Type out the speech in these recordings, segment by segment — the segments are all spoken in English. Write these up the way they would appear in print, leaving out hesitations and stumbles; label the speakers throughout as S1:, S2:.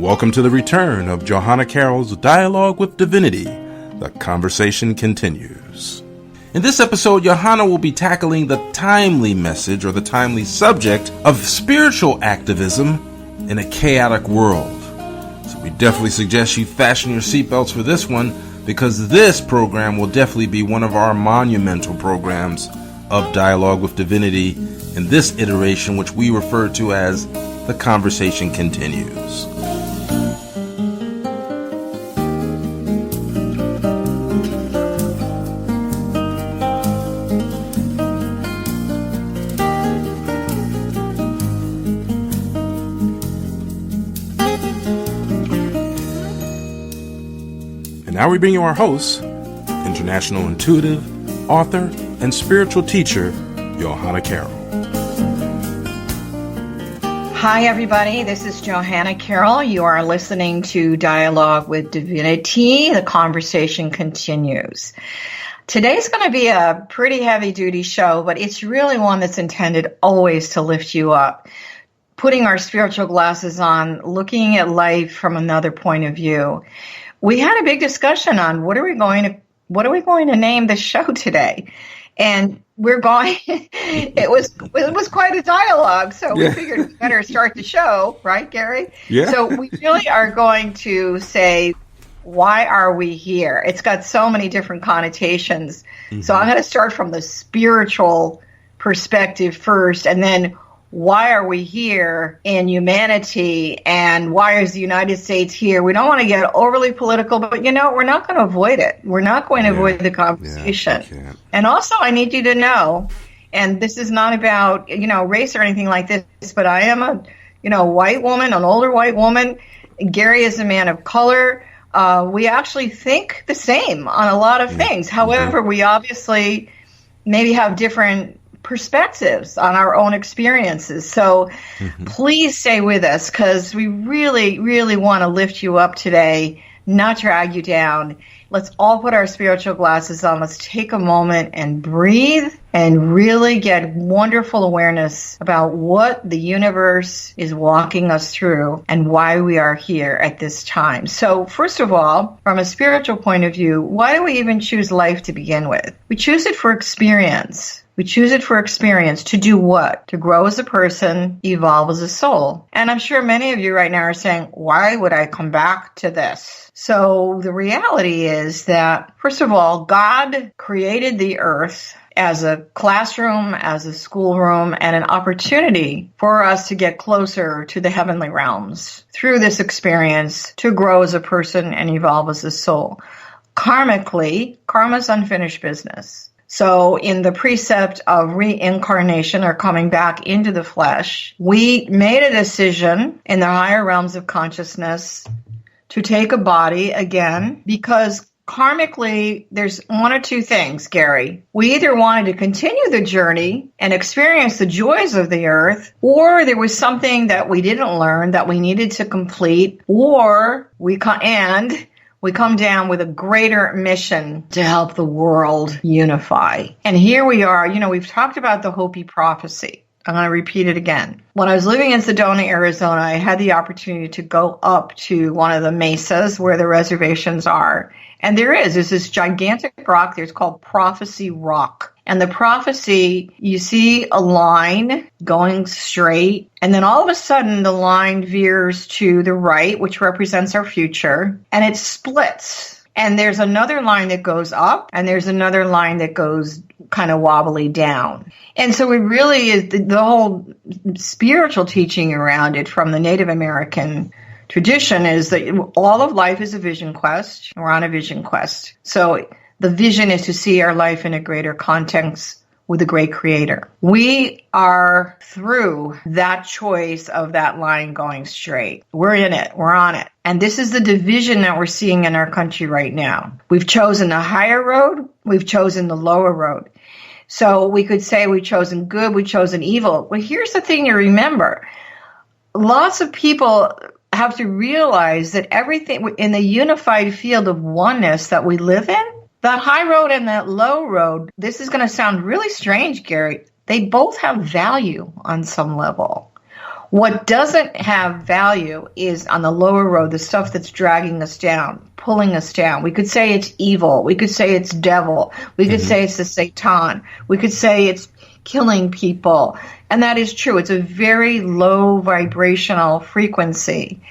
S1: Welcome to the return of Johanna Carroll's Dialogue with Divinity. The conversation continues. In this episode, Johanna will be tackling the timely message or the timely subject of spiritual activism in a chaotic world. So we definitely suggest you fasten your seatbelts for this one, because this program will definitely be one of our monumental programs of Dialogue with Divinity in this iteration, which we refer to as The Conversation Continues. And now we bring you our host, international intuitive, author, and spiritual teacher, Johanna Carroll.
S2: Hi, everybody. This is Johanna Carroll. You are listening to Dialogue with Divinity. The conversation continues. Today's going to be a pretty heavy-duty show, but it's really one that's intended always to lift you up. Putting our spiritual glasses on, looking at life from another point of view. We had a big discussion on what are we going to name the show today? And it was quite a dialogue, so we figured we better start the show, right, Gary?
S1: Yeah.
S2: So we really are going to say, why are we here? It's got so many different connotations. Mm-hmm. So I'm going to start from the spiritual perspective first, and then why are we here in humanity, and why is the United States here? We don't want to get overly political, but we're not going to avoid it. We're not going to avoid the conversation. And also, I need you to know, and this is not about, race or anything like this, but I am a, white woman, an older white woman. Gary is a man of color. We actually think the same on a lot of things. However, we obviously maybe have different perspectives on our own experiences. So please stay with us, because we really, really want to lift you up today, not drag you down. Let's all put our spiritual glasses on. Let's take a moment and breathe and really get wonderful awareness about what the universe is walking us through and why we are here at this time. So first of all, from a spiritual point of view, why do we even choose life to begin with? We choose it for experience. We choose it for experience. To do what? To grow as a person, evolve as a soul. And I'm sure many of you right now are saying, why would I come back to this? So the reality is that, first of all, God created the earth as a classroom, as a schoolroom, and an opportunity for us to get closer to the heavenly realms through this experience, to grow as a person and evolve as a soul. Karmically, karma's unfinished business. So in the precept of reincarnation, or coming back into the flesh, we made a decision in the higher realms of consciousness to take a body again, because karmically, there's one or two things, Gary. We either wanted to continue the journey and experience the joys of the earth, or there was something that we didn't learn that we needed to complete, or we come down with a greater mission to help the world unify. And here we are. We've talked about the Hopi prophecy. I'm going to repeat it again. When I was living in Sedona, Arizona, I had the opportunity to go up to one of the mesas where the reservations are. And there's this gigantic rock there. It's called Prophecy Rock. And the prophecy, you see a line going straight, and then all of a sudden the line veers to the right, which represents our future, and it splits. And there's another line that goes up, and there's another line that goes kind of wobbly down. And so it really is the whole spiritual teaching around it from the Native American tradition is that all of life is a vision quest. We're on a vision quest. So the vision is to see our life in a greater context with a great creator. We are through that choice of that line going straight. We're in it. We're on it. And this is the division that we're seeing in our country right now. We've chosen the higher road. We've chosen the lower road. So we could say we've chosen good. We've chosen evil. Well, here's the thing to remember. Lots of people have to realize that everything in the unified field of oneness that we live in, that high road and that low road, this is going to sound really strange, Gary. They both have value on some level. What doesn't have value is on the lower road, the stuff that's dragging us down, pulling us down. We could say it's evil. We could say it's devil. We could say it's the Satan. We could say it's killing people. And that is true. It's a very low vibrational frequency.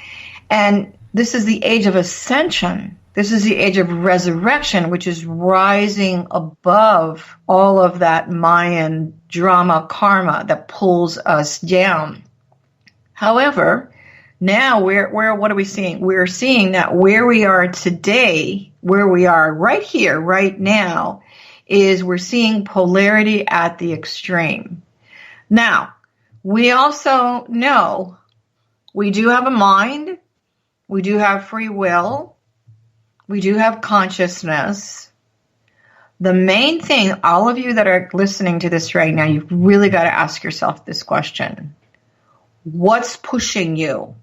S2: And this is the age of ascension. This is the age of resurrection, which is rising above all of that Mayan drama karma that pulls us down. However, now what are we seeing? We're seeing that where we are today, where we are right here, right now, is we're seeing polarity at the extreme. Now, we also know we do have a mind, we do have free will, we do have consciousness. The main thing, all of you that are listening to this right now, you've really got to ask yourself this question. What's pushing you?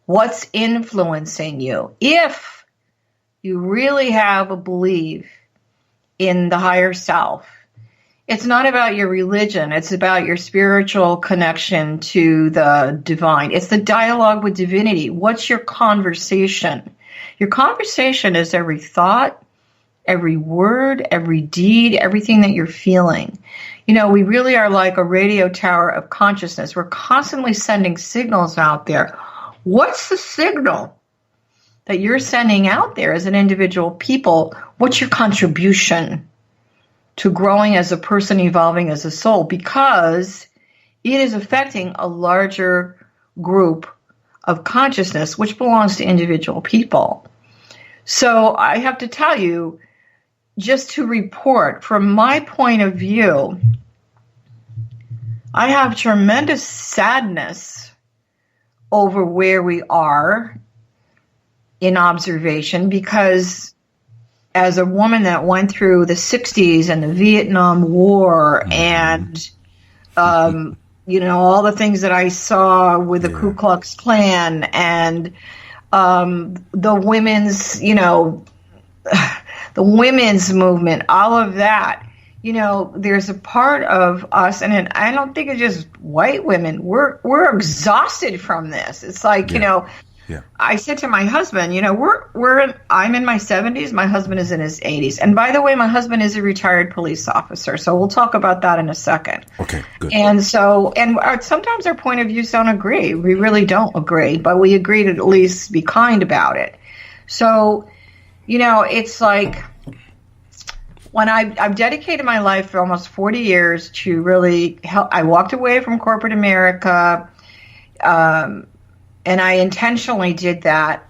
S2: What's influencing you? If you really have a belief in the higher self, it's not about your religion. It's about your spiritual connection to the divine. It's the dialogue with divinity. What's your conversation? Your conversation is every thought, every word, every deed, everything that you're feeling. You know, we really are like a radio tower of consciousness. We're constantly sending signals out there. What's the signal that you're sending out there as an individual people? What's your contribution to growing as a person, evolving as a soul? Because it is affecting a larger group of consciousness, which belongs to individual people. So I have to tell you, just to report, from my point of view, I have tremendous sadness over where we are in observation, because as a woman that went through the 60s and the Vietnam War and, you know, all the things that I saw with the Ku Klux Klan and the women's, you know, the women's movement, all of that, you know, there's a part of us, and I don't think it's just white women. We're exhausted from this. It's like, you know, I said to my husband, you know, I'm in my 70s. My husband is in his 80s. And by the way, my husband is a retired police officer. So we'll talk about that in a second.
S1: Okay, good.
S2: And so, sometimes our point of views don't agree. We really don't agree, but we agree to at least be kind about it. So, you know, it's like when I've dedicated my life for almost 40 years to really help. I walked away from corporate America, and I intentionally did that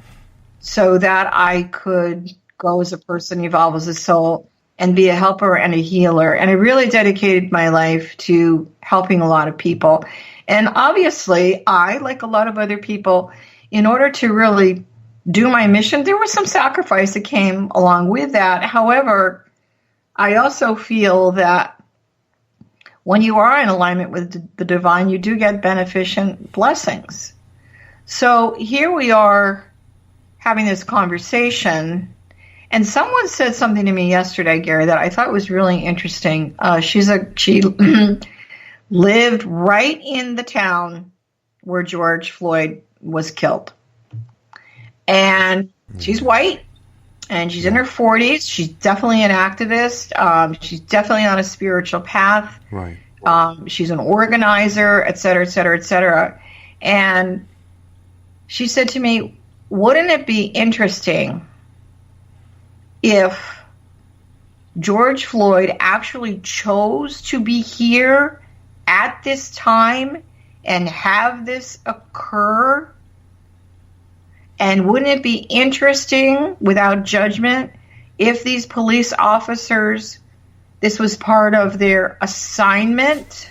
S2: so that I could go as a person, evolve as a soul, and be a helper and a healer. And I really dedicated my life to helping a lot of people. And obviously, I, like a lot of other people, in order to really do my mission, there was some sacrifice that came along with that. However, I also feel that when you are in alignment with the divine, you do get beneficent blessings. So here we are having this conversation, and someone said something to me yesterday, Gary, that I thought was really interesting. She lived right in the town where George Floyd was killed. And she's white, and she's in her 40s. She's definitely an activist. She's definitely on a spiritual path.
S1: Right.
S2: She's an organizer, et cetera, et cetera, et cetera. And she said to me, wouldn't it be interesting if George Floyd actually chose to be here at this time and have this occur? And wouldn't it be interesting, without judgment, if these police officers, this was part of their assignment?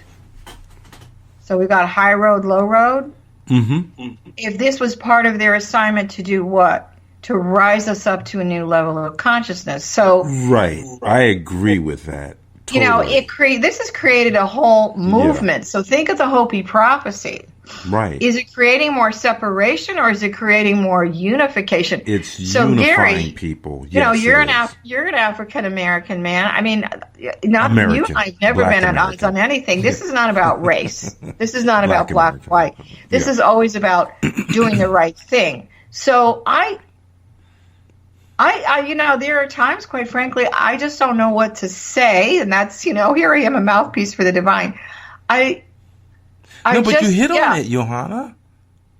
S2: So we got high road, low road. Mm-hmm. If this was part of their assignment to do what? To rise us up to a new level of consciousness. So
S1: right. I agree with that Totally.
S2: This has created a whole movement. So think of the Hopi prophecy.
S1: Right.
S2: Is it creating more separation or is it creating more unification?
S1: It's
S2: unifying
S1: Gary, people. Yes,
S2: you're an African American man. I mean, not
S1: American.
S2: you and I've never been at odds on anything. This is not about race. This is not about black, white. This is always about doing the right thing. So I, there are times, quite frankly, I just don't know what to say, and that's, here I am, a mouthpiece for the divine.
S1: But you hit on it, Johanna.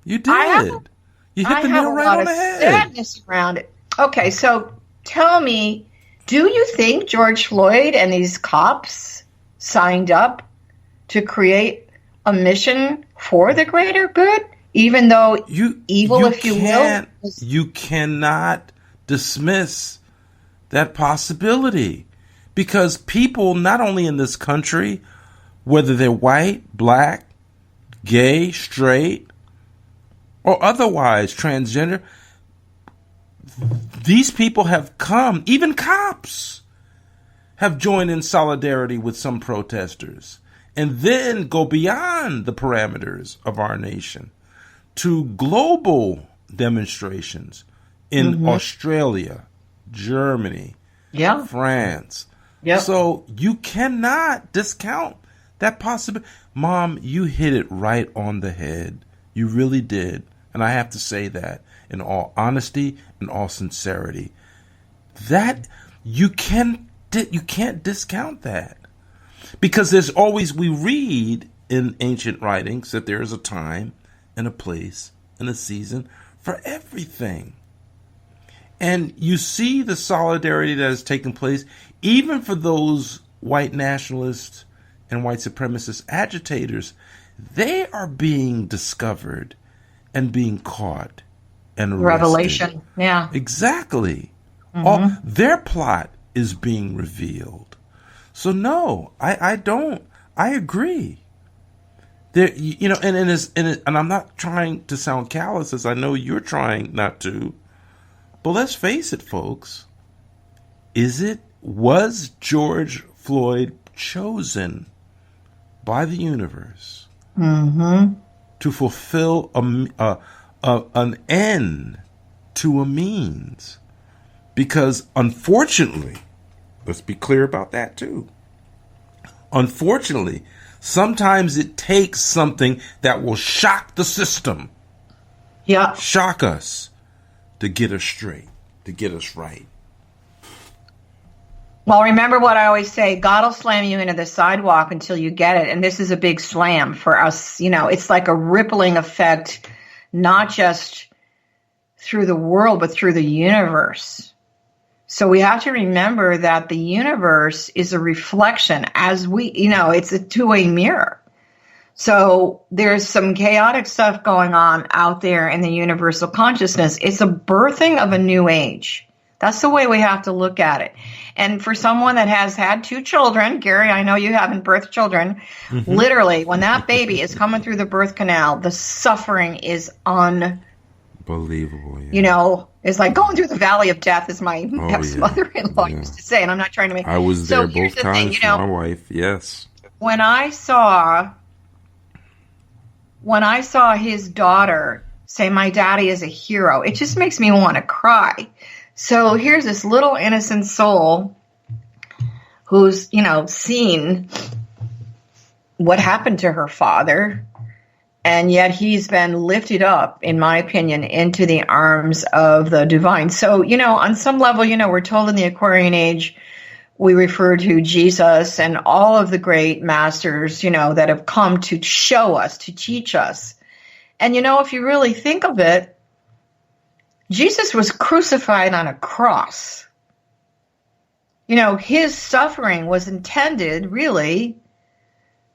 S1: You did. You hit the nail right on the head.
S2: Sadness around it. Okay, so tell me, do you think George Floyd and these cops signed up to create a mission for the greater good, even though evil, if you will?
S1: You cannot dismiss that possibility, because people, not only in this country, whether they're white, black, gay, straight, or otherwise transgender, these people have come, even cops have joined in solidarity with some protesters, and then go beyond the parameters of our nation to global demonstrations in Australia, Germany, France. So you cannot discount that possibility. Mom, you hit it right on the head. You really did. And I have to say that in all honesty and all sincerity. That you can't discount that. Because there's always, we read in ancient writings that there is a time and a place and a season for everything. And you see the solidarity that has taken place, even for those white nationalists and white supremacist agitators. They are being discovered and being caught and arrested. Revelation,
S2: yeah.
S1: Exactly. All their plot is being revealed. So no, I don't. I agree. There, and I'm not trying to sound callous, as I know you're trying not to. But let's face it, folks. Was George Floyd chosen by the universe to fulfill an end to a means? Because unfortunately, let's be clear about that too. Unfortunately, sometimes it takes something that will shock the system.
S2: Yeah.
S1: Shock us to get us straight, to get us right.
S2: Well, remember what I always say, God will slam you into the sidewalk until you get it. And this is a big slam for us. It's like a rippling effect, not just through the world, but through the universe. So we have to remember that the universe is a reflection as it's a two-way mirror. So there's some chaotic stuff going on out there in the universal consciousness. It's a birthing of a new age. That's the way we have to look at it. And for someone that has had 2 children, Gary, I know you haven't birthed children. Literally, when that baby is coming through the birth canal, the suffering is
S1: unbelievable.
S2: It's like going through the valley of death, as my ex-mother-in-law used to say. And I'm not trying to make.
S1: I was there both times for my wife. Yes.
S2: When I saw his daughter say, "My daddy is a hero," it just makes me want to cry. So here's this little innocent soul who's, seen what happened to her father, and yet he's been lifted up, in my opinion, into the arms of the divine. So, on some level, we're told in the Aquarian Age, we refer to Jesus and all of the great masters, that have come to show us, to teach us. And, if you really think of it, Jesus was crucified on a cross. His suffering was intended, really,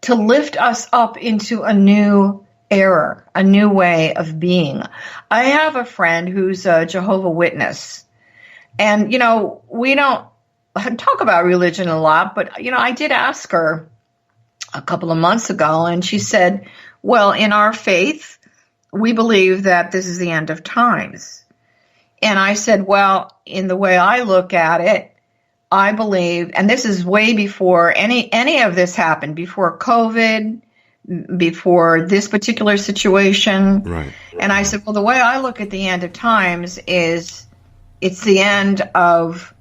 S2: to lift us up into a new era, a new way of being. I have a friend who's a Jehovah's Witness. And, we don't talk about religion a lot, but, I did ask her a couple of months ago, and she said, well, in our faith, we believe that this is the end of times. And I said, well, in the way I look at it, I believe, and this is way before any of this happened, before COVID, before this particular situation.
S1: Right.
S2: And I said, well, the way I look at the end of times is it's the end of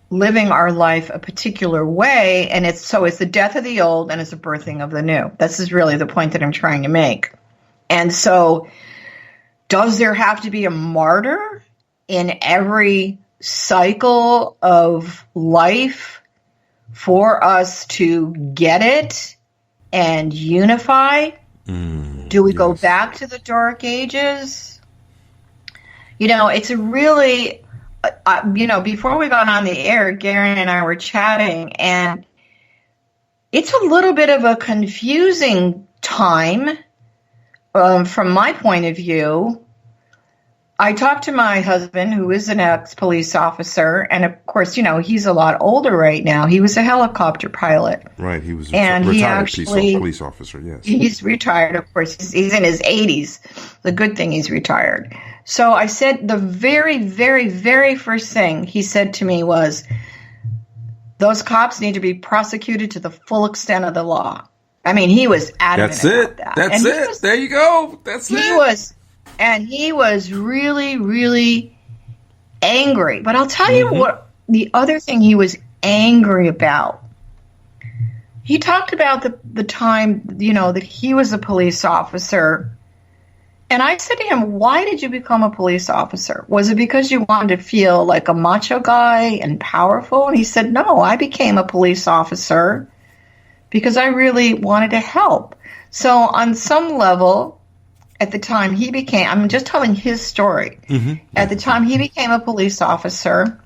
S2: living our life a particular way, and it's the death of the old and it's the birthing of the new. This is really the point that I'm trying to make. And so, does there have to be a martyr in every cycle of life for us to get it and unify? Do we go back to the Dark Ages? It's a really, before we got on the air, Gary and I were chatting, and it's a little bit of a confusing time from my point of view. I talked to my husband, who is an ex-police officer, and of course, he's a lot older right now. He was a helicopter pilot.
S1: Right, he was
S2: and
S1: retired police officer, yes.
S2: He's retired, of course. He's in his 80s. The good thing he's retired. So I said the very, very, very first thing he said to me was, those cops need to be prosecuted to the full extent of the law. I mean, he was adamant about that.
S1: That's it. There you go. That's it.
S2: He was really, really angry. But I'll tell you what, the other thing he was angry about. He talked about the time, that he was a police officer. And I said to him, why did you become a police officer? Was it because you wanted to feel like a macho guy and powerful? And he said, no, I became a police officer because I really wanted to help. So on some level, at the time he became, I'm just telling his story. At the time he became a police officer,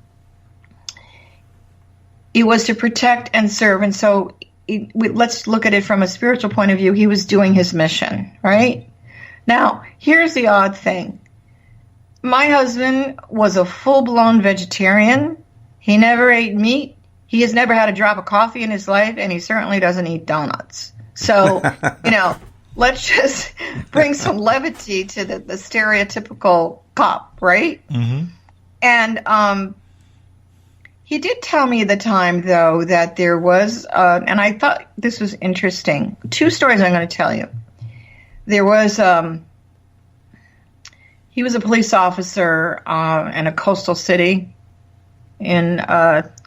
S2: it was to protect and serve. And so let's look at it from a spiritual point of view. He was doing his mission, right? Now, here's the odd thing. My husband was a full-blown vegetarian. He never ate meat. He has never had a drop of coffee in his life, and he certainly doesn't eat donuts. So, let's just bring some levity to the stereotypical cop, right? And he did tell me at the time, though, that there was, and I thought this was interesting, 2 stories I'm going to tell you. There was, he was a police officer in a coastal city in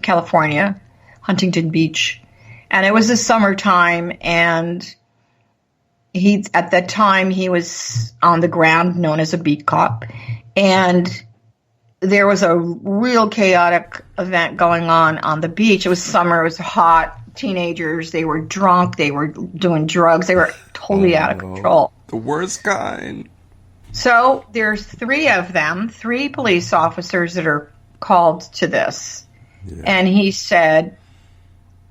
S2: California, Huntington Beach. And it was the summertime, and at that time he was on the ground, known as a beat cop. And there was a real chaotic event going on the beach. It was summer, it was hot. Teenagers, they were drunk, they were doing drugs, they were totally out of control.
S1: The worst kind.
S2: So there's 3 of them, 3 police officers that are called to this. Yeah. And he said,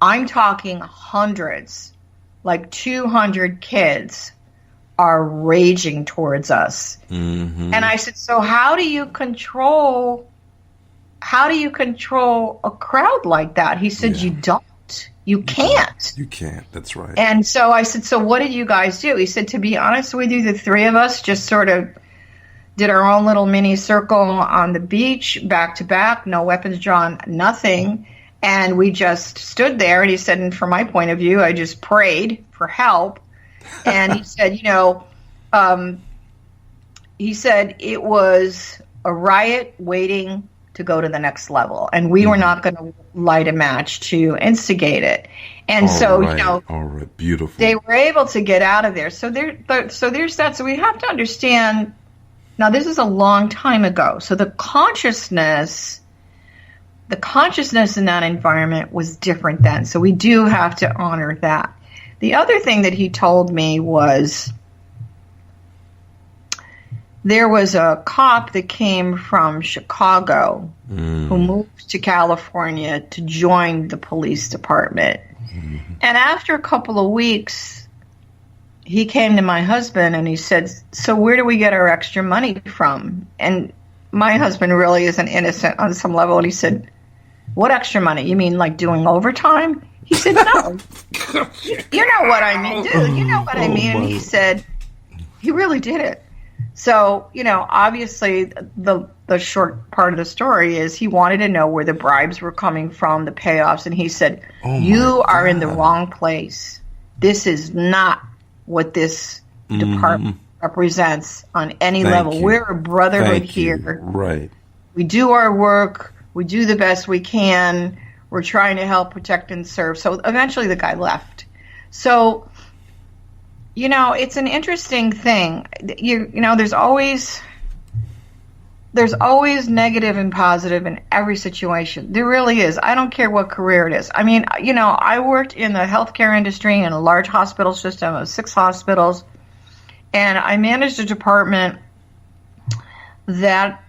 S2: I'm talking hundreds, like 200 kids are raging towards us. And I said, so how do you control a crowd like that? He said, you don't. You can't.
S1: You can't. That's right.
S2: And so I said, so what did you guys do? He said, to be honest with you, the 3 of us just sort of did our own little mini circle on the beach, back to back, no weapons drawn, nothing. And we just stood there. And he said, and from my point of view, I just prayed for help. And he said, he said it was a riot waiting to go to the next level, and we were not going to light a match to instigate it. And all right,
S1: beautiful.
S2: They were able to get out of there. So there's that. So we have to understand. Now, this is a long time ago. So the consciousness in that environment was different then. So we do have to honor that. The other thing that he told me was there was a cop that came from Chicago who moved to California to join the police department. And after a couple of weeks, he came to my husband and he said, so where do we get our extra money from? And my husband really isn't innocent on some level. And he said, what extra money? You mean like doing overtime? He said, no. You know what I mean, dude. You know what I mean. And he said, he really did it. So, obviously the short part of the story is he wanted to know where the bribes were coming from, the payoffs, and he said, you are in the wrong place. This is not what this department represents on any level. We're a brotherhood here.
S1: Right.
S2: We do our work. We do the best we can. We're trying to help protect and serve. So eventually the guy left. So, it's an interesting thing. There's always negative and positive in every situation. There really is. I don't care what career it is. I mean, I worked in the healthcare industry in a large hospital system of 6 hospitals, and I managed a department that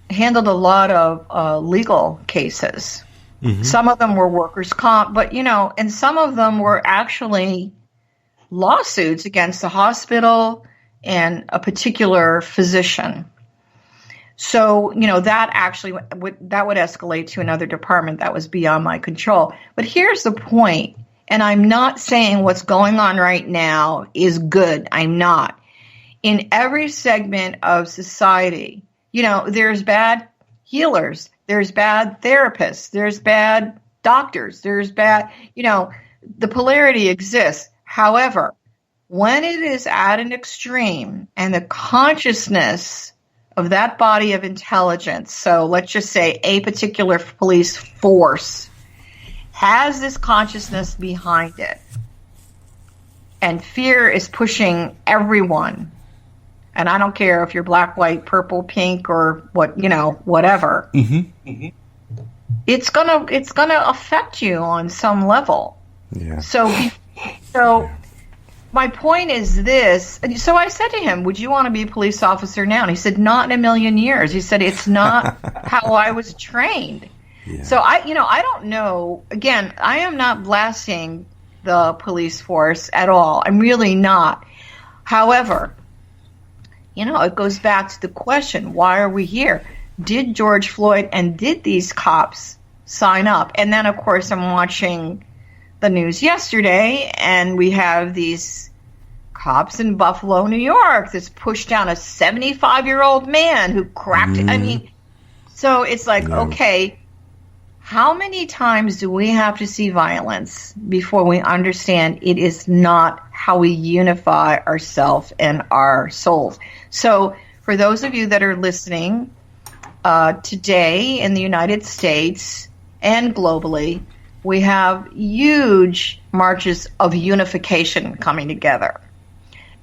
S2: handled a lot of legal cases. Mm-hmm. Some of them were workers' comp, but, and some of them were actually lawsuits against the hospital and a particular physician. So, that actually would escalate to another department that was beyond my control. But here's the point, and I'm not saying what's going on right now is good. I'm not. In every segment of society, there's bad healers, there's bad therapists, there's bad doctors, there's bad, the polarity exists. However, when it is at an extreme and the consciousness of that body of intelligence, so let's just say a particular police force has this consciousness behind it, and fear is pushing everyone, and I don't care if you're black, white, purple, pink, or whatever, it's gonna affect you on some level.
S1: Yeah.
S2: So my point is this. So I said to him, would you want to be a police officer now? And he said, not in a million years. He said, it's not how I was trained. Yeah. So I don't know. Again, I am not blasting the police force at all. I'm really not. However, it goes back to the question, why are we here? Did George Floyd and did these cops sign up? And then, of course, I'm watching the news yesterday, and we have these cops in Buffalo, New York, that's pushed down a 75-year-old man who cracked it. I mean, so it's like, okay, how many times do we have to see violence before we understand it is not how we unify ourselves and our souls? So for those of you that are listening today in the United States and globally, we have huge marches of unification coming together.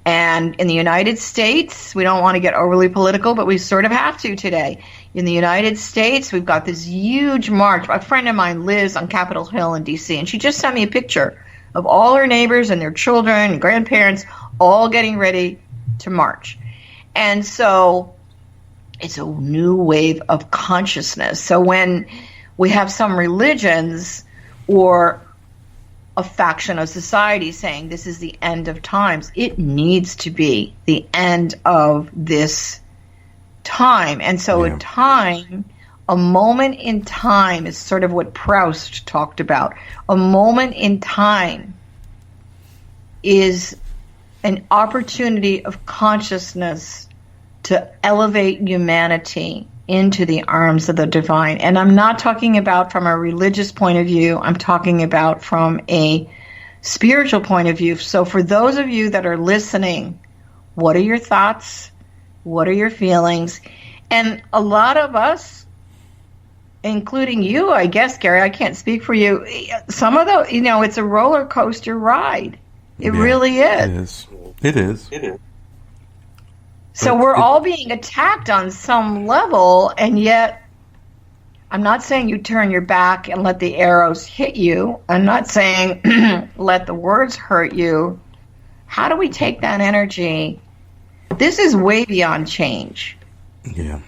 S2: And in the United States, we don't want to get overly political, but we sort of have to today. In the United States, we've got this huge march. A friend of mine lives on Capitol Hill in D.C., and she just sent me a picture of all her neighbors and their children and grandparents all getting ready to march. And so it's a new wave of consciousness. So when we have some religions or a faction of society saying this is the end of times, it needs to be the end of this time. And so a moment in time is sort of what Proust talked about. A moment in time is an opportunity of consciousness to elevate humanity into the arms of the divine. And I'm not talking about from a religious point of view. I'm talking about from a spiritual point of view. So for those of you that are listening, what are your thoughts? What are your feelings? And a lot of us, including you, I guess, Gary, I can't speak for you. Some of the, it's a roller coaster ride. It really is.
S1: It is.
S2: So we're all being attacked on some level, and yet I'm not saying you turn your back and let the arrows hit you. I'm not saying let the words hurt you. How do we take that energy? This is way beyond change.
S1: Yeah.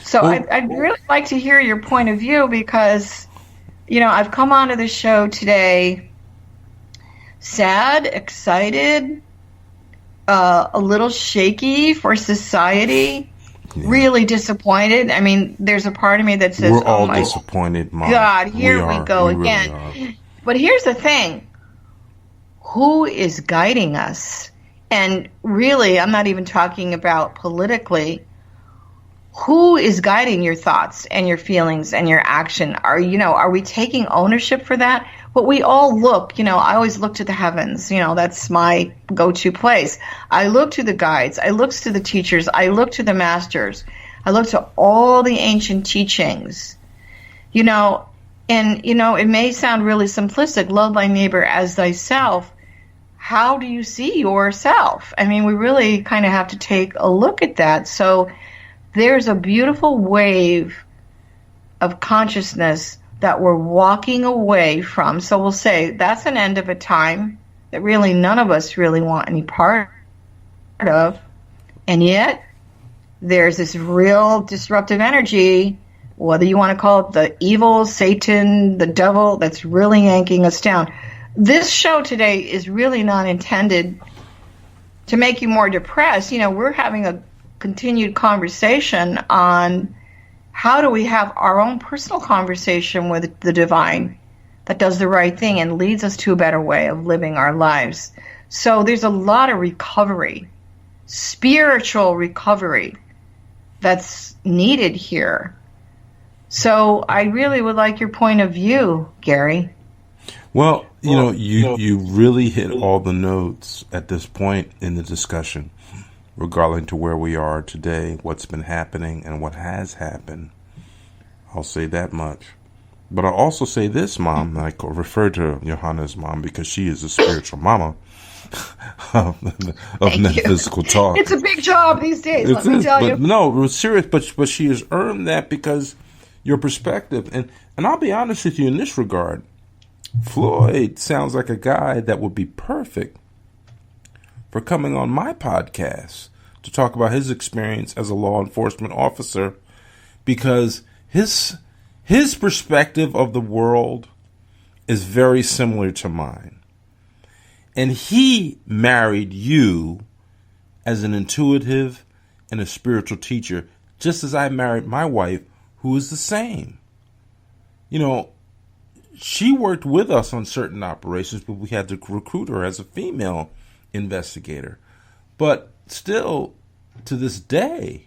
S2: So I'd really like to hear your point of view because, I've come onto the show today sad, excited, a little shaky for society, really disappointed. I mean, there's a part of me that says,
S1: we're all disappointed, Mom.
S2: God, here we go again. Really, but here's the thing. Who is guiding us And really, I'm not even talking about politically. Who is guiding your thoughts and your feelings and your action? Are we taking ownership for that? But we all look, I always look to the heavens. That's my go-to place. I look to the guides. I look to the teachers. I look to the masters. I look to all the ancient teachings. And it may sound really simplistic, love thy neighbor as thyself. How do you see yourself? I mean, we really kind of have to take a look at that. So there's a beautiful wave of consciousness that we're walking away from. So we'll say that's an end of a time that really none of us really want any part of. And yet there's this real disruptive energy, whether you want to call it the evil, Satan, the devil, that's really yanking us down. This show today is really not intended to make you more depressed. We're having a continued conversation on how do we have our own personal conversation with the divine that does the right thing and leads us to a better way of living our lives. So there's a lot of recovery, spiritual recovery, that's needed here. So I really would like your point of view, Gary.
S1: Well, you really hit all the notes at this point in the discussion, regarding to where we are today, what's been happening, and what has happened. I'll say that much. But I'll also say this, Mom. I refer to Johanna's mom because she is a spiritual mama of metaphysical talk.
S2: It's a big job these days, let me tell you.
S1: No, it was serious, but she has earned that because your perspective. And I'll be honest with you in this regard. Floyd sounds like a guy that would be perfect for coming on my podcast to talk about his experience as a law enforcement officer, because his perspective of the world is very similar to mine. And he married you as an intuitive and a spiritual teacher, just as I married my wife, who is the same. She worked with us on certain operations, but we had to recruit her as a female investigator. But still, to this day,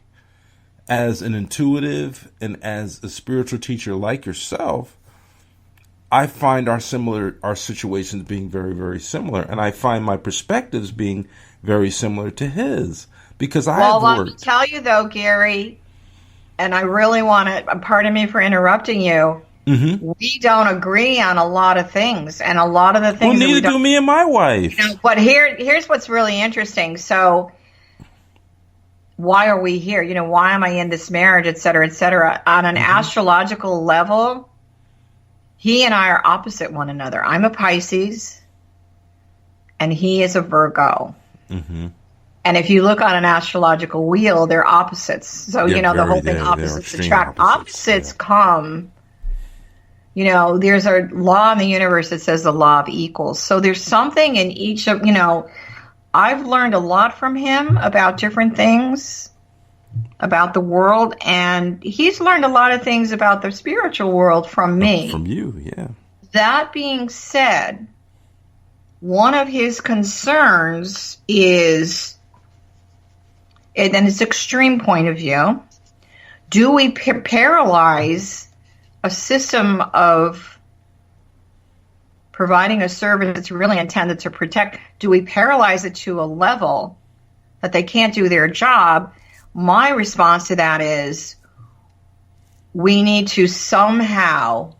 S1: as an intuitive and as a spiritual teacher like yourself, I find our situations being very, very similar. And I find my perspectives being very similar to his. Because
S2: let me tell you, though, Gary, and I really want to, pardon me for interrupting you, we don't agree on a lot of things, and a lot of the things.
S1: Well, neither do me and my wife.
S2: But here's what's really interesting. So, why are we here? Why am I in this marriage, et cetera, et cetera? On an astrological level, he and I are opposite one another. I'm a Pisces, and he is a Virgo. And if you look on an astrological wheel, they're opposites. So the whole thing, opposites attract. Opposites come. There's a law in the universe that says the law of equals. So there's something in each of, I've learned a lot from him about different things, about the world, and he's learned a lot of things about the spiritual world from me.
S1: From you, yeah.
S2: That being said, one of his concerns is, and his extreme point of view, do we paralyze a system of providing a service that's really intended to protect? Do we paralyze it to a level that they can't do their job? My response to that is we need to somehow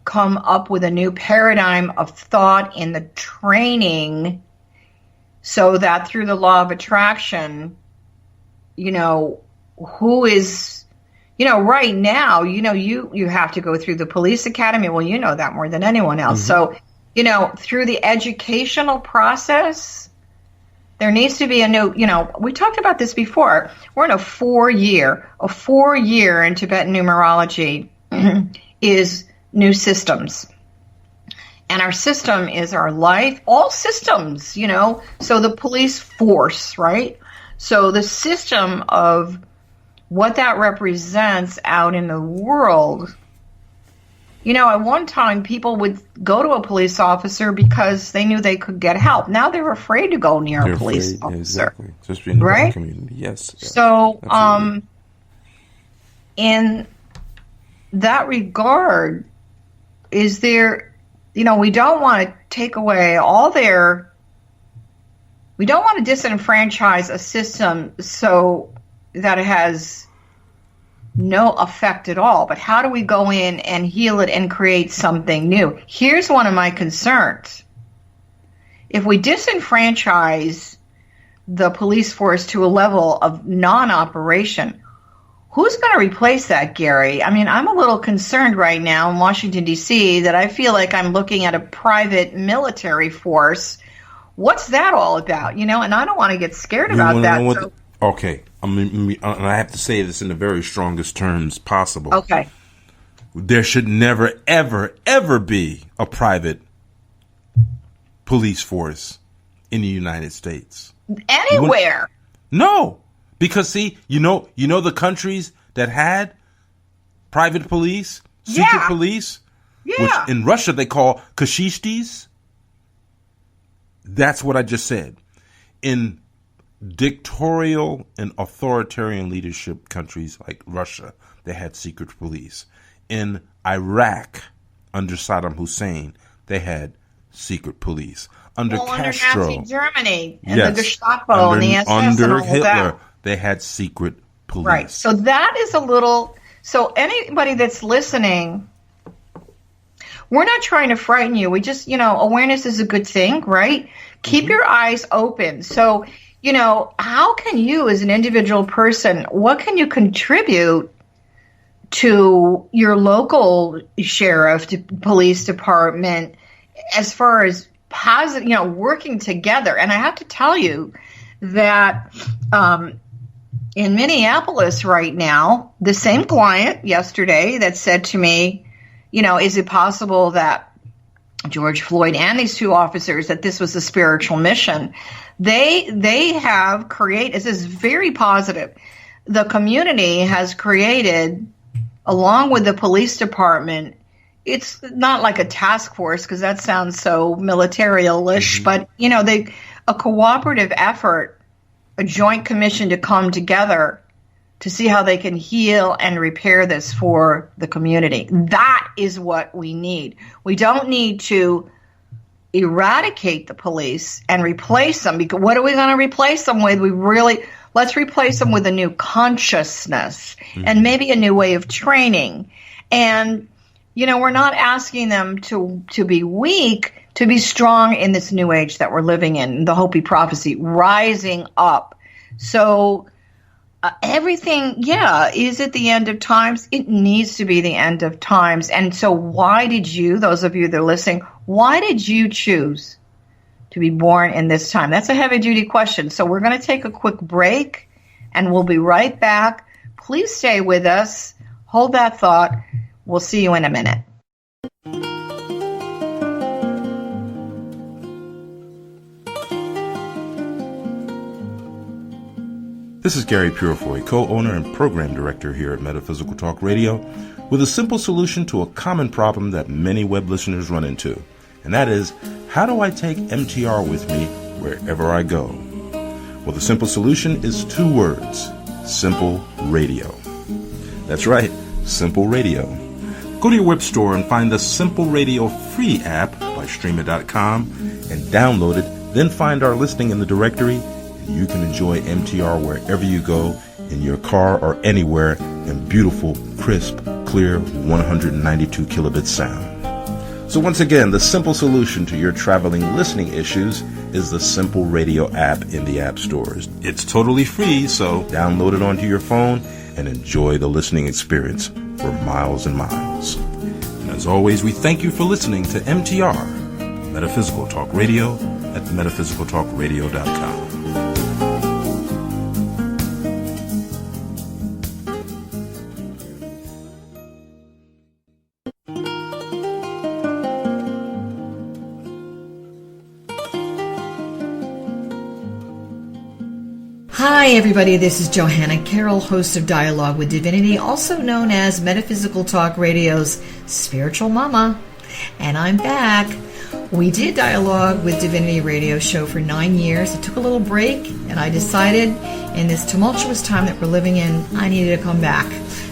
S2: come up with a new paradigm of thought in the training so that through the law of attraction, who is, right now, you have to go through the police academy. Well, you know that more than anyone else. So, through the educational process, there needs to be a new, we talked about this before. We're in a 4-year in Tibetan numerology is new systems. And our system is our life, all systems, so the police force, right? So the system of what that represents out in the world At one time, people would go to a police officer because they knew they could get help. Now they're afraid to go near a police officer.
S1: Exactly. Especially in the black community. Yes.
S2: So, in that regard, is there, we don't want to take away we don't want to disenfranchise a system so that it has no effect at all. But how do we go in and heal it and create something new? Here's one of my concerns. If we disenfranchise the police force to a level of non-operation, who's going to replace that, Gary? I mean, I'm a little concerned right now in Washington, D.C., that I feel like I'm looking at a private military force. What's that all about? And I don't want to get scared about that.
S1: Okay. I have to say this in the very strongest terms possible.
S2: Okay.
S1: There should never, ever, ever be a private police force in the United States.
S2: Anywhere.
S1: No. Because, see, the countries that had private police, secret police, which in Russia they call kashishtis. That's what I just said. In dictatorial and authoritarian leadership countries like Russia, they had secret police. In Iraq, under Saddam Hussein, they had secret police. Under Castro,
S2: under Nazi Germany and the Gestapo and the SS
S1: under
S2: and all
S1: Hitler,
S2: that.
S1: They had secret police.
S2: Right. So that is a little. So anybody that's listening, we're not trying to frighten you. We just, awareness is a good thing, right? Keep your eyes open. So, how can you as an individual person, what can you contribute to your local sheriff, police department, as far as positive, working together? And I have to tell you that in Minneapolis right now, the same client yesterday that said to me, is it possible that George Floyd and these two officers, that this was a spiritual mission? They have created, this is very positive. The community has created, along with the police department, it's not like a task force because that sounds so military-ish, but a cooperative effort, a joint commission to come together to see how they can heal and repair this for the community. That is what we need. We don't need to eradicate the police and replace them, because what are we going to replace them with? Let's replace them with a new consciousness and maybe a new way of training. And, we're not asking them to be weak, to be strong in this new age that we're living in, the Hopi prophecy, rising up. So everything, is it the end of times? It needs to be the end of times. And so why did you, those of you that are listening, why did you choose to be born in this time? That's a heavy-duty question. So we're going to take a quick break, and we'll be right back. Please stay with us. Hold that thought. We'll see you in a minute.
S1: This is Gary Purifoy, co-owner and program director here at Metaphysical Talk Radio, with a simple solution to a common problem that many web listeners run into, and that is, how do I take MTR with me wherever I go? Well, the simple solution is 2 words: Simple Radio. That's right, Simple Radio. Go to your web store and find the Simple Radio free app by streamit.com and download it, then find our listing in the directory. You can enjoy MTR wherever you go, in your car or anywhere, in beautiful, crisp, clear 192 kilobit sound. So once again, the simple solution to your traveling listening issues is the Simple Radio app in the app stores. It's totally free, so download it onto your phone and enjoy the listening experience for miles and miles. And as always, we thank you for listening to MTR, Metaphysical Talk Radio, at metaphysicaltalkradio.com.
S3: Hi, everybody. This is Johanna Carroll, host of Dialogue with Divinity, also known as Metaphysical Talk Radio's Spiritual Mama. And I'm back. We did Dialogue with Divinity radio show for 9 years. I took a little break, and I decided in this tumultuous time that we're living in, I needed to come back.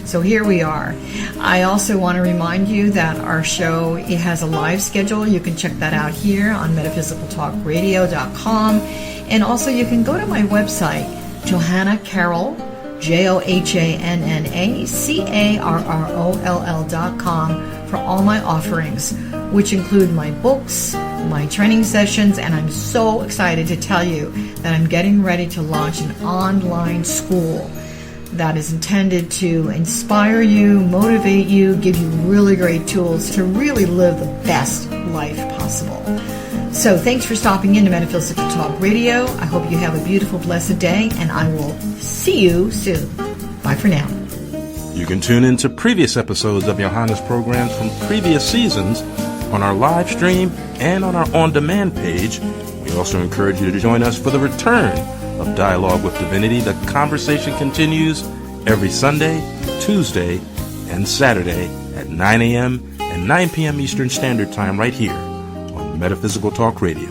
S3: So here we are. I also want to remind you that our show, it has a live schedule. You can check that out here on metaphysicaltalkradio.com. And also you can go to my website, Johanna Carroll, JohannaCarroll.com for all my offerings, which include my books, my training sessions, and I'm so excited to tell you that I'm getting ready to launch an online school that is intended to inspire you, motivate you, give you really great tools to really live the best life possible. So thanks for stopping into Metaphysical Talk Radio. I hope you have a beautiful, blessed day, and I will see you soon. Bye for now.
S1: You can tune into previous episodes of Johanna's programs from previous seasons on our live stream and on our on-demand page. We also encourage you to join us for the return of Dialogue with Divinity. The conversation continues every Sunday, Tuesday, and Saturday at 9 a.m. and 9 p.m. Eastern Standard Time right here on Metaphysical Talk Radio.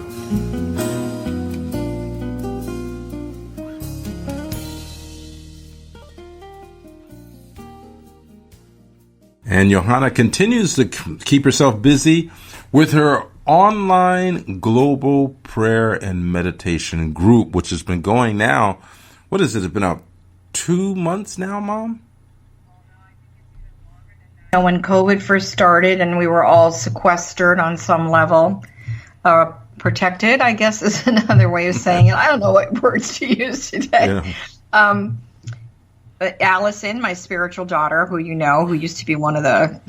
S1: And Johanna continues to keep herself busy with her online global prayer and meditation group, which has been going now. What is it? It's been out 2 months now, Mom?
S2: When COVID first started and we were all sequestered on some level, protected, I guess is another way of saying it. I don't know what words to use today. Yeah. Allison, my spiritual daughter, who who used to be one of the,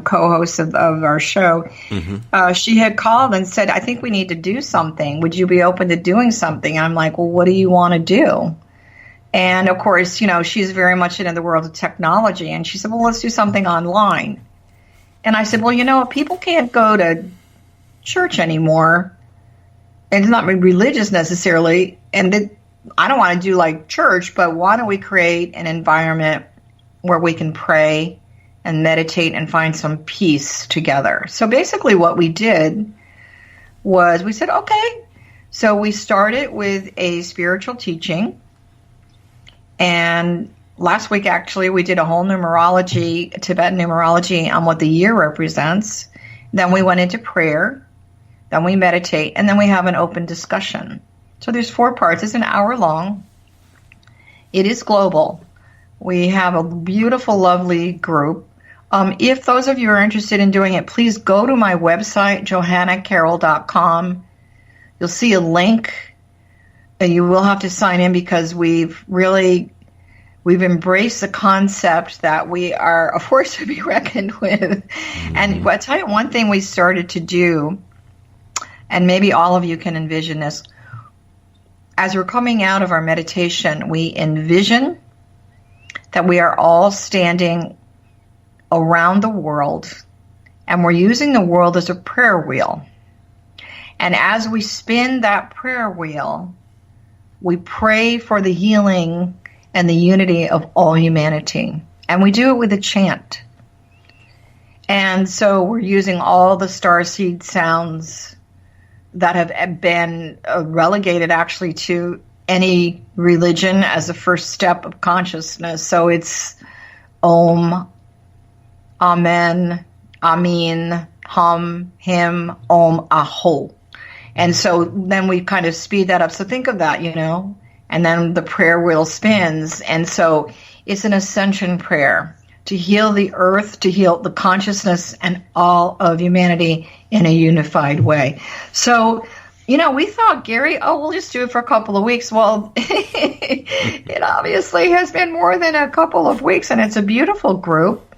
S2: co-hosts of our show, she had called and said, I think we need to do something. Would you be open to doing something? I'm like, well, what do you want to do? And of course, she's very much into the world of technology. And she said, well, let's do something online. And I said, well, people can't go to church anymore. And it's not religious necessarily. And I don't want to do like church, but why don't we create an environment where we can pray and meditate and find some peace together? So basically what we did was we said, okay. So we started with a spiritual teaching. And last week, actually, we did a whole numerology, Tibetan numerology on what the year represents. Then we went into prayer. Then we meditate. And then we have an open discussion. So there's 4 parts. It's an hour long. It is global. We have a beautiful, lovely group. If those of you are interested in doing it, please go to my website, JohannaCarroll.com. You'll see a link. You will have to sign in because we've embraced the concept that we are a force to be reckoned with. And I'll tell you one thing we started to do, and maybe all of you can envision this. As we're coming out of our meditation, we envision that we are all standing around the world, and we're using the world as a prayer wheel. And as we spin that prayer wheel, we pray for the healing and the unity of all humanity. And we do it with a chant. And so we're using all the starseed sounds that have been relegated actually to any religion as a first step of consciousness. So it's Om, Amen, Amin, Hum, Him, Om, Aho. And so then we kind of speed that up. So think of that, and then the prayer wheel spins. And so it's an ascension prayer to heal the earth, to heal the consciousness and all of humanity in a unified way. So, we thought, Gary, we'll just do it for a couple of weeks. Well, it obviously has been more than a couple of weeks, and it's a beautiful group.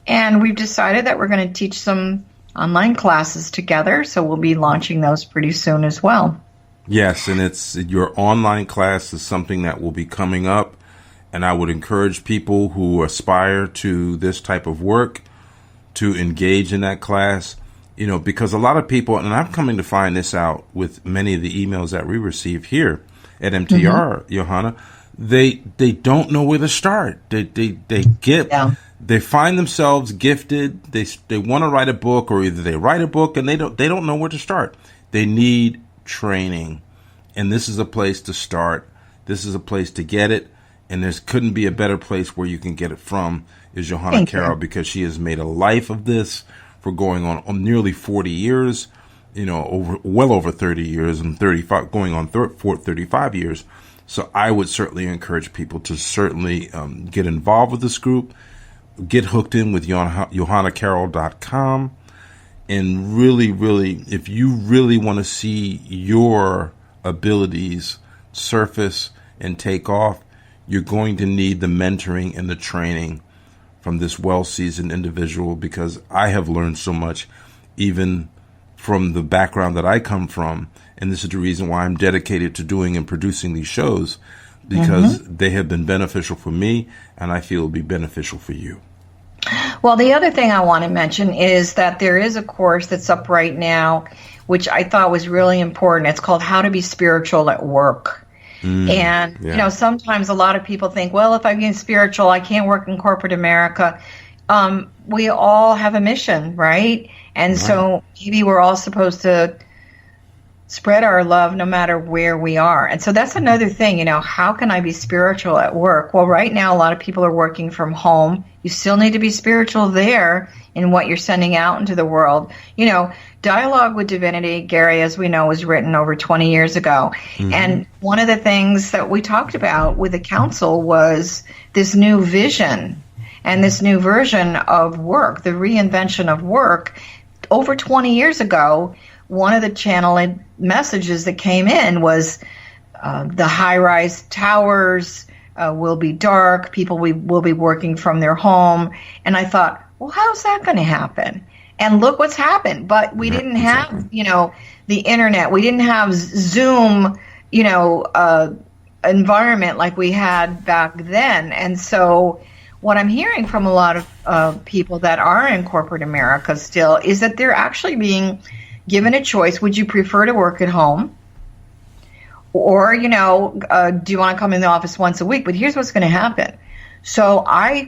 S2: And we've decided that we're going to teach some online classes together, so we'll be launching those pretty soon as well.
S1: Yes, and your online class is something that will be coming up. And I would encourage people who aspire to this type of work to engage in that class, because a lot of people, and I'm coming to find this out with many of the emails that we receive here, at MTR, Johanna, they don't know where to start. They find themselves gifted. They want to write a book, or either they write a book and they don't know where to start. They need training, and this is a place to start. This is a place to get it, and there couldn't be a better place where you can get it from is Johanna Carroll, because she has made a life of this for going on nearly 40 years, well over 30 years, and 35 going on 35 years. So I would certainly encourage people to certainly get involved with this group, get hooked in with johannacarroll.com, and really, if you really want to see your abilities surface and take off, you're going to need the mentoring and the training from this well-seasoned individual, because I have learned so much, even from the background that I come from. And this is the reason why I'm dedicated to doing and producing these shows, because they have been beneficial for me, and I feel will be beneficial for you.
S2: Well, the other thing I want to mention is that there is a course that's up right now, which I thought was really important. It's called How to Be Spiritual at Work. And, sometimes a lot of people think, well, if I'm being spiritual, I can't work in corporate America. We all have a mission, right? And so maybe we're all supposed to spread our love no matter where we are. And so that's another thing, how can I be spiritual at work? Well, right now, a lot of people are working from home. You still need to be spiritual there in what you're sending out into the world. Dialogue with Divinity, Gary, as we know, was written over 20 years ago. And one of the things that we talked about with the council was this new vision and this new version of work, the reinvention of work. Over 20 years ago, one of the channeled messages that came in was the high-rise towers will be dark, people will be working from their home. And I thought, well, how's that going to happen? And look what's happened. But we didn't have, the internet. We didn't have Zoom, environment like we had back then. And so what I'm hearing from a lot of people that are in corporate America still is that they're actually being given a choice. Would you prefer to work at home? Or, do you want to come in the office once a week? But here's what's going to happen.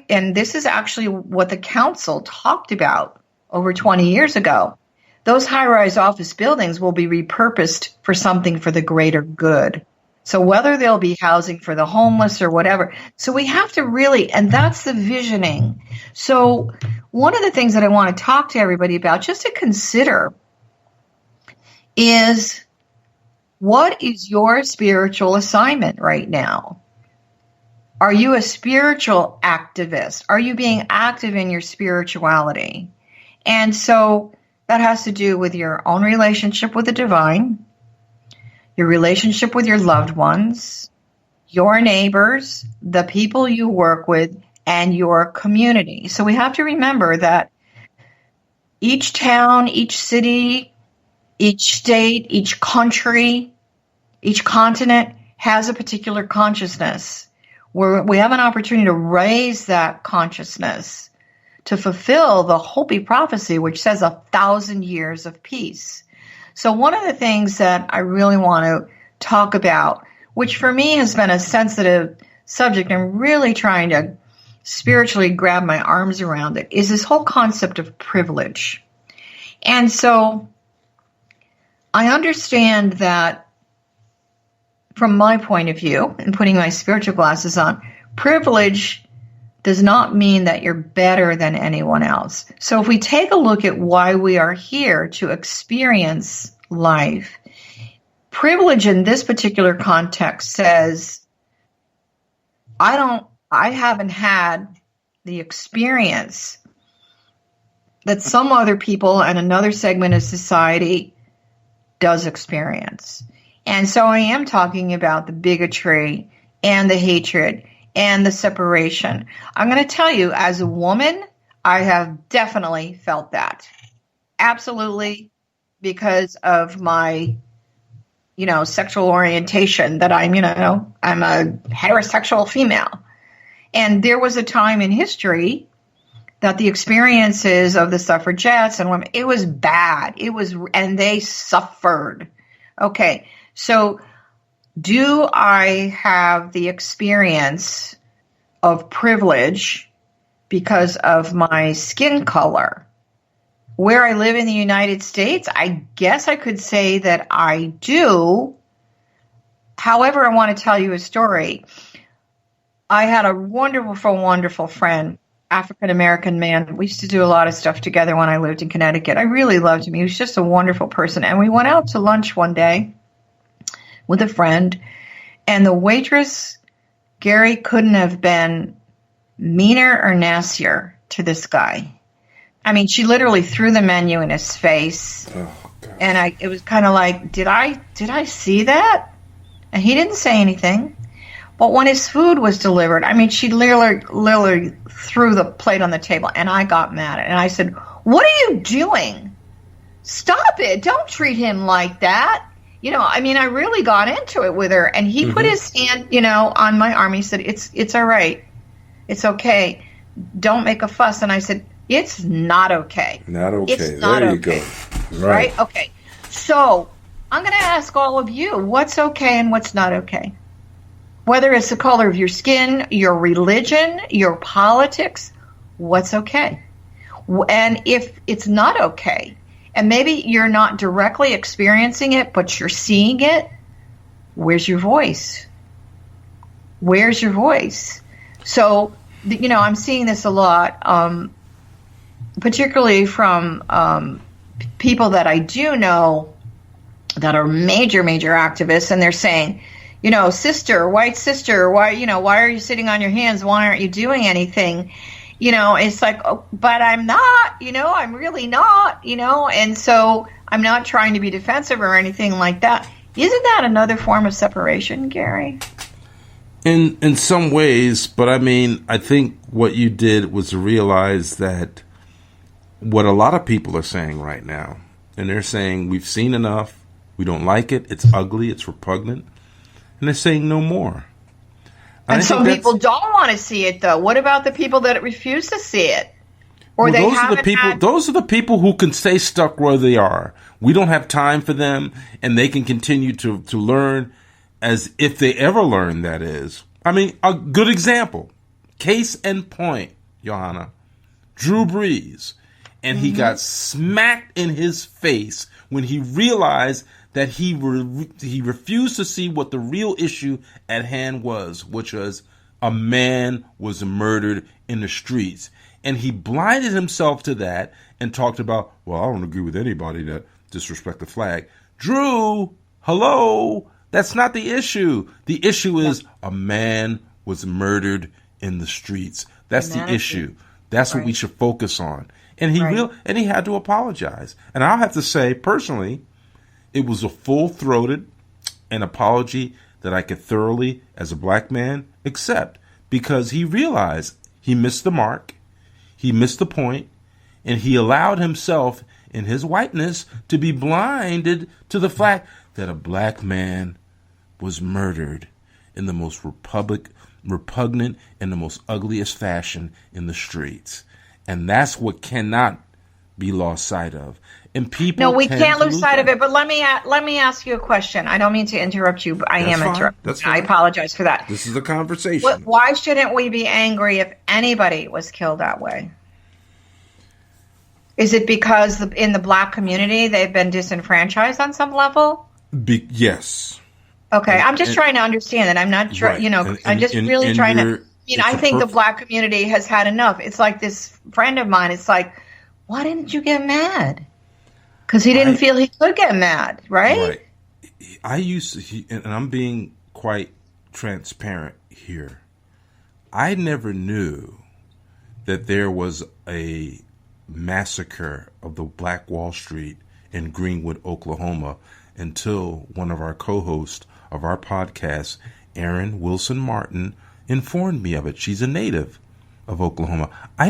S2: And this is actually what the council talked about over 20 years ago. Those high-rise office buildings will be repurposed for something for the greater good. So whether they'll be housing for the homeless or whatever. So we have to really, and that's the visioning. So one of the things that I want to talk to everybody about, just to consider, is what is your spiritual assignment right now? Are you a spiritual activist? Are you being active in your spirituality? And so that has to do with your own relationship with the divine, your relationship with your loved ones, your neighbors, the people you work with, and your community. So we have to remember that each town, each city, each state, each country, each continent has a particular consciousness where we have an opportunity to raise that consciousness to fulfill the Hopi prophecy, which says 1,000 years of peace. So one of the things that I really want to talk about, which for me has been a sensitive subject and really trying to spiritually grab my arms around it, is this whole concept of privilege. And so I understand that from my point of view, and putting my spiritual glasses on, privilege does not mean that you're better than anyone else. So if we take a look at why we are here to experience life, privilege in this particular context says, I haven't had the experience that some other people and another segment of society does experience. And so I am talking about the bigotry and the hatred and the separation. I'm going to tell you, as a woman, I have definitely felt that. Absolutely, because of my, sexual orientation, that I'm a heterosexual female. And there was a time in history that the experiences of the suffragettes and women, it was bad. And they suffered. Okay, so do I have the experience of privilege because of my skin color? Where I live in the United States, I guess I could say that I do. However, I want to tell you a story. I had a wonderful friend, African-American man. We used to do a lot of stuff together when I lived in Connecticut. I really loved him. He was just a wonderful person. And we went out to lunch one day with a friend, and the waitress, Gary, couldn't have been meaner or nastier to this guy. I mean, she literally threw the menu in his face.
S1: Oh, God.
S2: And it was kind of like, did I see that? And he didn't say anything. But when his food was delivered, I mean, she literally threw the plate on the table, and I got mad. And I said, what are you doing? Stop it. Don't treat him like that. You know, I mean, I really got into it with her. And he put his hand, on my arm. He said, it's all right. It's okay. Don't make a fuss. And I said, it's not okay.
S1: Not okay.
S2: It's not
S1: there you
S2: okay.
S1: go.
S2: Right? Okay. So I'm going to ask all of you, what's okay and what's not okay? Whether it's the color of your skin, your religion, your politics, what's okay? And if it's not okay, and maybe you're not directly experiencing it, but you're seeing it, where's your voice? Where's your voice? So, I'm seeing this a lot, particularly from people that I do know that are major activists, and they're saying, sister, white sister, why are you sitting on your hands? Why aren't you doing anything? It's like, oh, but I'm not, I'm really not, and so I'm not trying to be defensive or anything like that. Isn't that another form of separation, Gary?
S1: In some ways, but I mean, I think what you did was realize that what a lot of people are saying right now, and they're saying, we've seen enough, we don't like it, it's ugly, it's repugnant, and they're saying no more.
S2: And some people don't want to see it, though. What about the people that refuse to see it? Or those
S1: are the people who can stay stuck where they are. We don't have time for them, and they can continue to learn as if they ever learn, that is. I mean, a good example, case in point, Johanna, Drew Brees. And he got smacked in his face when he realized that he refused to see what the real issue at hand was, which was a man was murdered in the streets. And he blinded himself to that and talked about, well, I don't agree with anybody that disrespect the flag. Drew, hello, that's not the issue. The issue is a man was murdered in the streets. That's the issue. That's what we should focus on. And he had to apologize. And I'll have to say, personally, it was a full-throated an apology that I could thoroughly, as a black man, accept, because he realized he missed the mark, he missed the point, and he allowed himself in his whiteness to be blinded to the fact that a black man was murdered in the most repugnant and the most ugliest fashion in the streets. And that's what cannot be lost sight of. And people
S2: No, we can't lose sight of it. But let me ask you a question. I don't mean to interrupt you, but I am interrupting. I apologize for that.
S1: This is a conversation.
S2: Why shouldn't we be angry if anybody was killed that way? Is it because in the black community they've been disenfranchised on some level?
S1: Yes.
S2: Okay, I'm just trying to understand that. I'm not trying, I'm just really trying to. I think the black community has had enough. It's like this friend of mine. It's like, why didn't you get mad? Because he didn't feel he could get mad, right?
S1: Right. I used to, and I'm being quite transparent here. I never knew that there was a massacre of the Black Wall Street in Greenwood, Oklahoma, until one of our co-hosts of our podcast, Erin Wilson Martin, informed me of it. She's a native of Oklahoma. I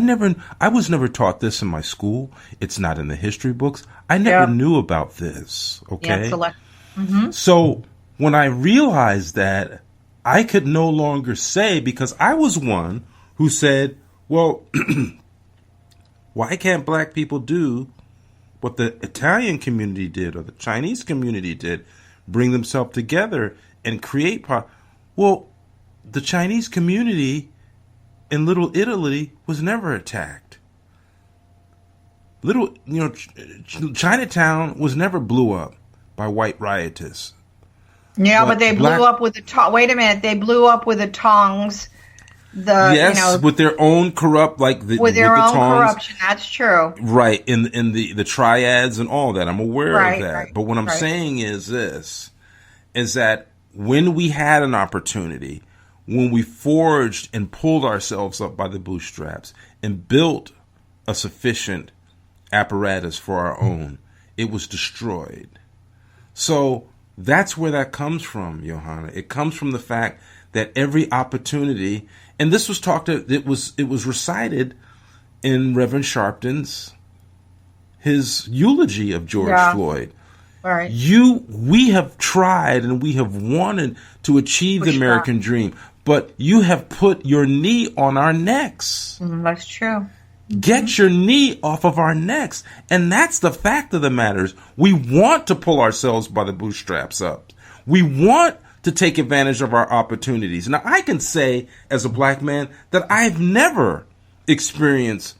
S1: was never taught this in my school. It's not in the history books. I never knew about this. Okay.
S2: Yeah,
S1: So when I realized that, I could no longer say, because I was one who said, well, why can't black people do what the Italian community did or the Chinese community did, bring themselves together and create well, the Chinese community in Little Italy was never attacked. Chinatown was never blew up by white rioters.
S2: Yeah, but they blew up with the wait a minute, they blew up with the tongs.
S1: With their own corrupt, with their own
S2: corruption. That's true.
S1: Right, in the triads and all that. I'm aware of that. Right, but what I'm saying is this, is that when we had an opportunity, when we forged and pulled ourselves up by the bootstraps and built a sufficient apparatus for our own, it was destroyed. So that's where that comes from, Johanna. It comes from the fact that every opportunity, and this was it was recited in Reverend Sharpton's his eulogy of George Floyd.
S2: Right.
S1: We have tried and we have wanted to achieve the American dream, but you have put your knee on our necks.
S2: That's true.
S1: Get your knee off of our necks. And that's the fact of the matter. We want to pull ourselves by the bootstraps up. We want to take advantage of our opportunities. Now, I can say as a black man that I've never experienced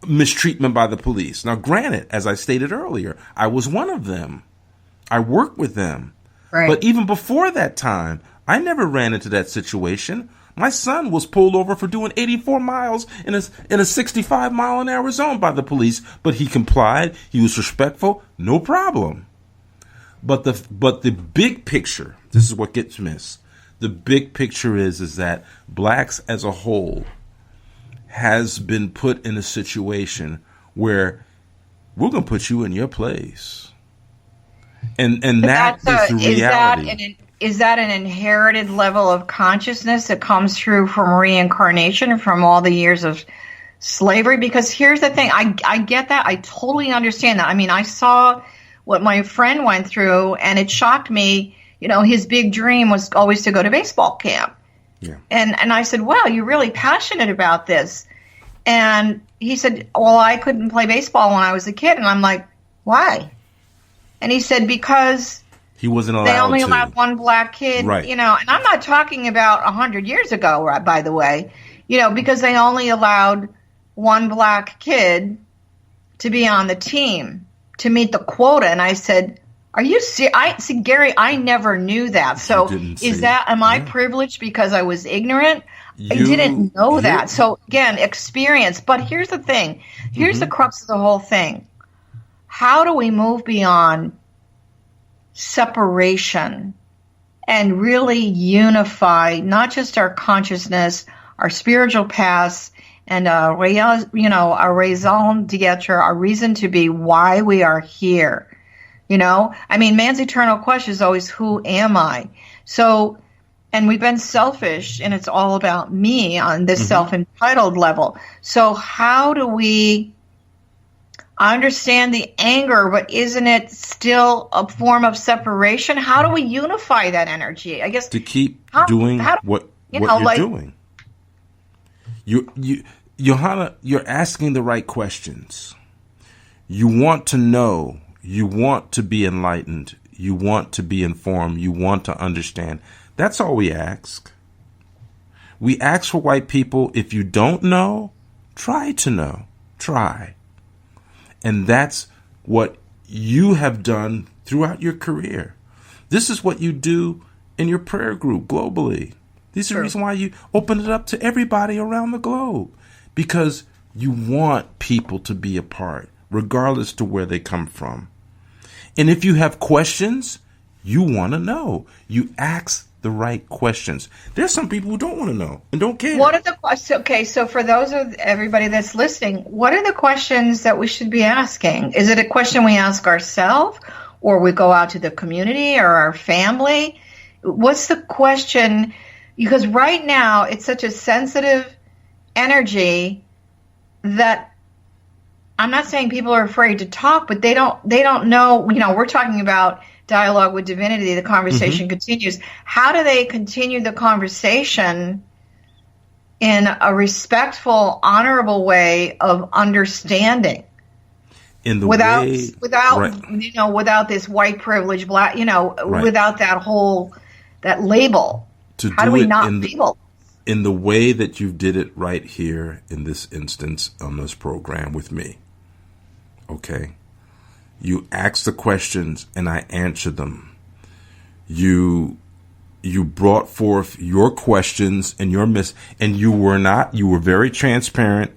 S1: mistreatment by the police. Now, granted, as I stated earlier, I was one of them. I worked with them.
S2: Right.
S1: But even before that time, I never ran into that situation. My son was pulled over for doing 84 miles in a 65 mile an hour zone by the police, but he complied. He was respectful. No problem. But the big picture, this is what gets missed. The big picture is that blacks as a whole has been put in a situation where we're going to put you in your place. And that is the reality.
S2: Is that an inherited level of consciousness that comes through from reincarnation from all the years of slavery? Because here's the thing. I get that. I totally understand that. I mean, I saw what my friend went through, and it shocked me. You know, his big dream was always to go to baseball camp.
S1: Yeah.
S2: And I said, wow, you're really passionate about this. And he said, well, I couldn't play baseball when I was a kid. And I'm like, why? And he said, because
S1: he wasn't allowed.
S2: They only allowed one black kid,
S1: right.
S2: You know, and I'm not talking about 100 years ago, by the way, you know, because they only allowed one black kid to be on the team to meet the quota. And I said, are you serious? See, Gary, I never knew that. So am I privileged because I was ignorant? I didn't know that. So again, experience. But here's the thing. Here's the crux of the whole thing. How do we move beyond separation and really unify not just our consciousness, our spiritual paths, and our raison d'etre, our reason to be, why we are here? You know, I mean, man's eternal question is always, who am I? So, and we've been selfish, and it's all about me on this self-entitled level. So how do we understand the anger, but isn't it still a form of separation? How do we unify that energy? I guess
S1: to keep doing what you're doing. You, Johanna, you're asking the right questions. You want to know. You want to be enlightened. You want to be informed. You want to understand. That's all we ask. We ask for white people, if you don't know, try to know. Try. And that's what you have done throughout your career. This is what you do in your prayer group globally. These are the reasons why you open it up to everybody around the globe. Because you want people to be a part, regardless to where they come from. And if you have questions, you want to know. You ask the right questions. There's some people who don't want to know and don't care.
S2: What are the questions? Okay, so for those of everybody that's listening, what are the questions that we should be asking? Is it a question we ask ourselves, or we go out to the community or our family? What's the question? Because right now it's such a sensitive energy that I'm not saying people are afraid to talk, but they don't know. You know, we're talking about dialogue with divinity. The conversation continues. How do they continue the conversation in a respectful, honorable way of understanding? Without this white privilege, black, without that whole that label? How do we not label?
S1: In the way that you did it right here in this instance on this program with me. Okay? You asked the questions and I answered them. You brought forth your questions and and you were very transparent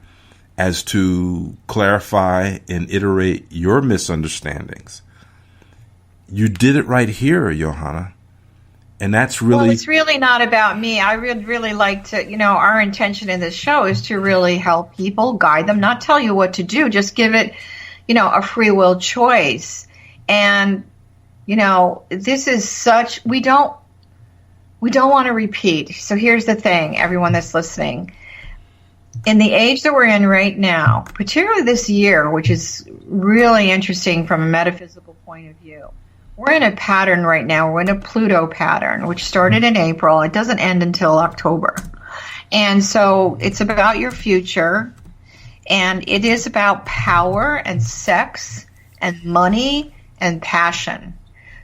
S1: as to clarify and iterate your misunderstandings. You did it right here, Johanna. And that's really...
S2: Well, it's really not about me. I would really like to, our intention in this show is to really help people, guide them, not tell you what to do, just give it, a free will choice. And, this is such, we don't want to repeat. So here's the thing, everyone that's listening. In the age that we're in right now, particularly this year, which is really interesting from a metaphysical point of view, we're in a pattern right now. We're in a Pluto pattern, which started in April. It doesn't end until October. And so it's about your future, and it is about power and sex and money and passion.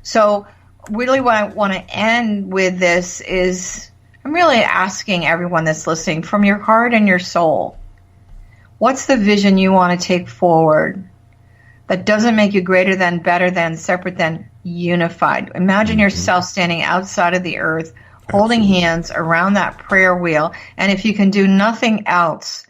S2: So really what I want to end with this is I'm really asking everyone that's listening from your heart and your soul, what's the vision you want to take forward that doesn't make you greater than, better than, separate than, unified? Imagine yourself standing outside of the earth, holding hands around that prayer wheel. And if you can do nothing else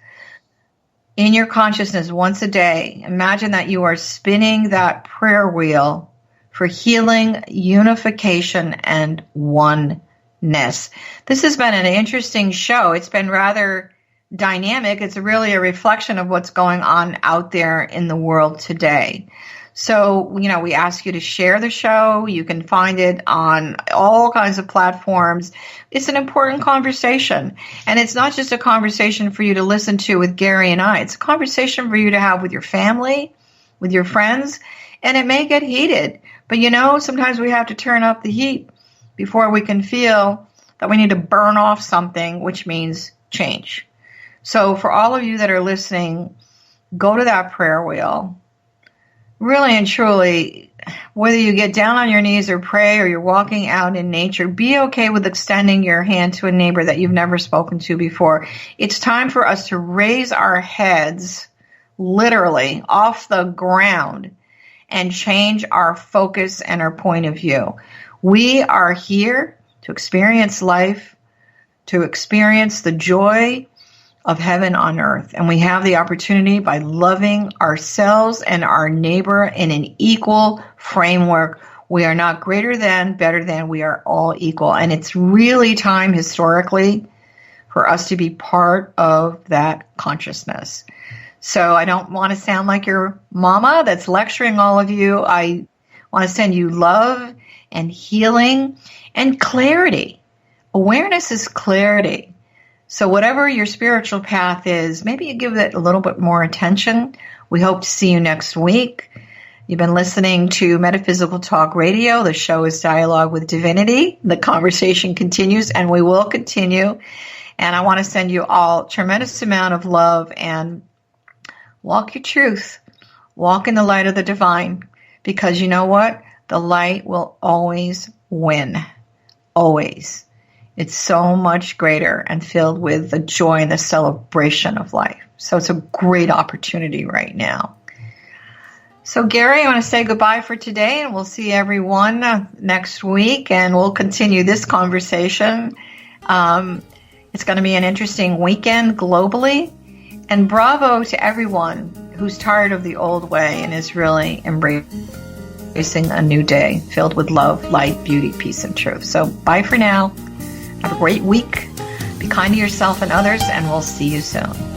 S2: in your consciousness once a day, imagine that you are spinning that prayer wheel for healing, unification, and oneness. This has been an interesting show. It's been rather dynamic. It's really a reflection of what's going on out there in the world today. So, we ask you to share the show. You can find it on all kinds of platforms. It's an important conversation. And it's not just a conversation for you to listen to with Gary and I. It's a conversation for you to have with your family, with your friends. And it may get heated. But, sometimes we have to turn up the heat before we can feel that we need to burn off something, which means change. So for all of you that are listening, go to that prayer wheel. Really and truly, whether you get down on your knees or pray or you're walking out in nature, be okay with extending your hand to a neighbor that you've never spoken to before. It's time for us to raise our heads, literally, off the ground and change our focus and our point of view. We are here to experience life, to experience the joy of heaven on earth. And we have the opportunity by loving ourselves and our neighbor in an equal framework. We are not greater than, better than, we are all equal. And it's really time historically for us to be part of that consciousness. So I don't want to sound like your mama that's lecturing all of you. I want to send you love and healing and clarity. Awareness is clarity. So whatever your spiritual path is, maybe you give it a little bit more attention. We hope to see you next week. You've been listening to Metaphysical Talk Radio. The show is Dialogue with Divinity. The conversation continues, and we will continue. And I want to send you all a tremendous amount of love, and walk your truth. Walk in the light of the divine, because you know what? The light will always win. Always. It's so much greater and filled with the joy and the celebration of life. So it's a great opportunity right now. So Gary, I want to say goodbye for today, and we'll see everyone next week, and we'll continue this conversation. It's going to be an interesting weekend globally, and bravo to everyone who's tired of the old way and is really embracing a new day filled with love, light, beauty, peace, and truth. So bye for now. Have a great week. Be kind to yourself and others, and we'll see you soon.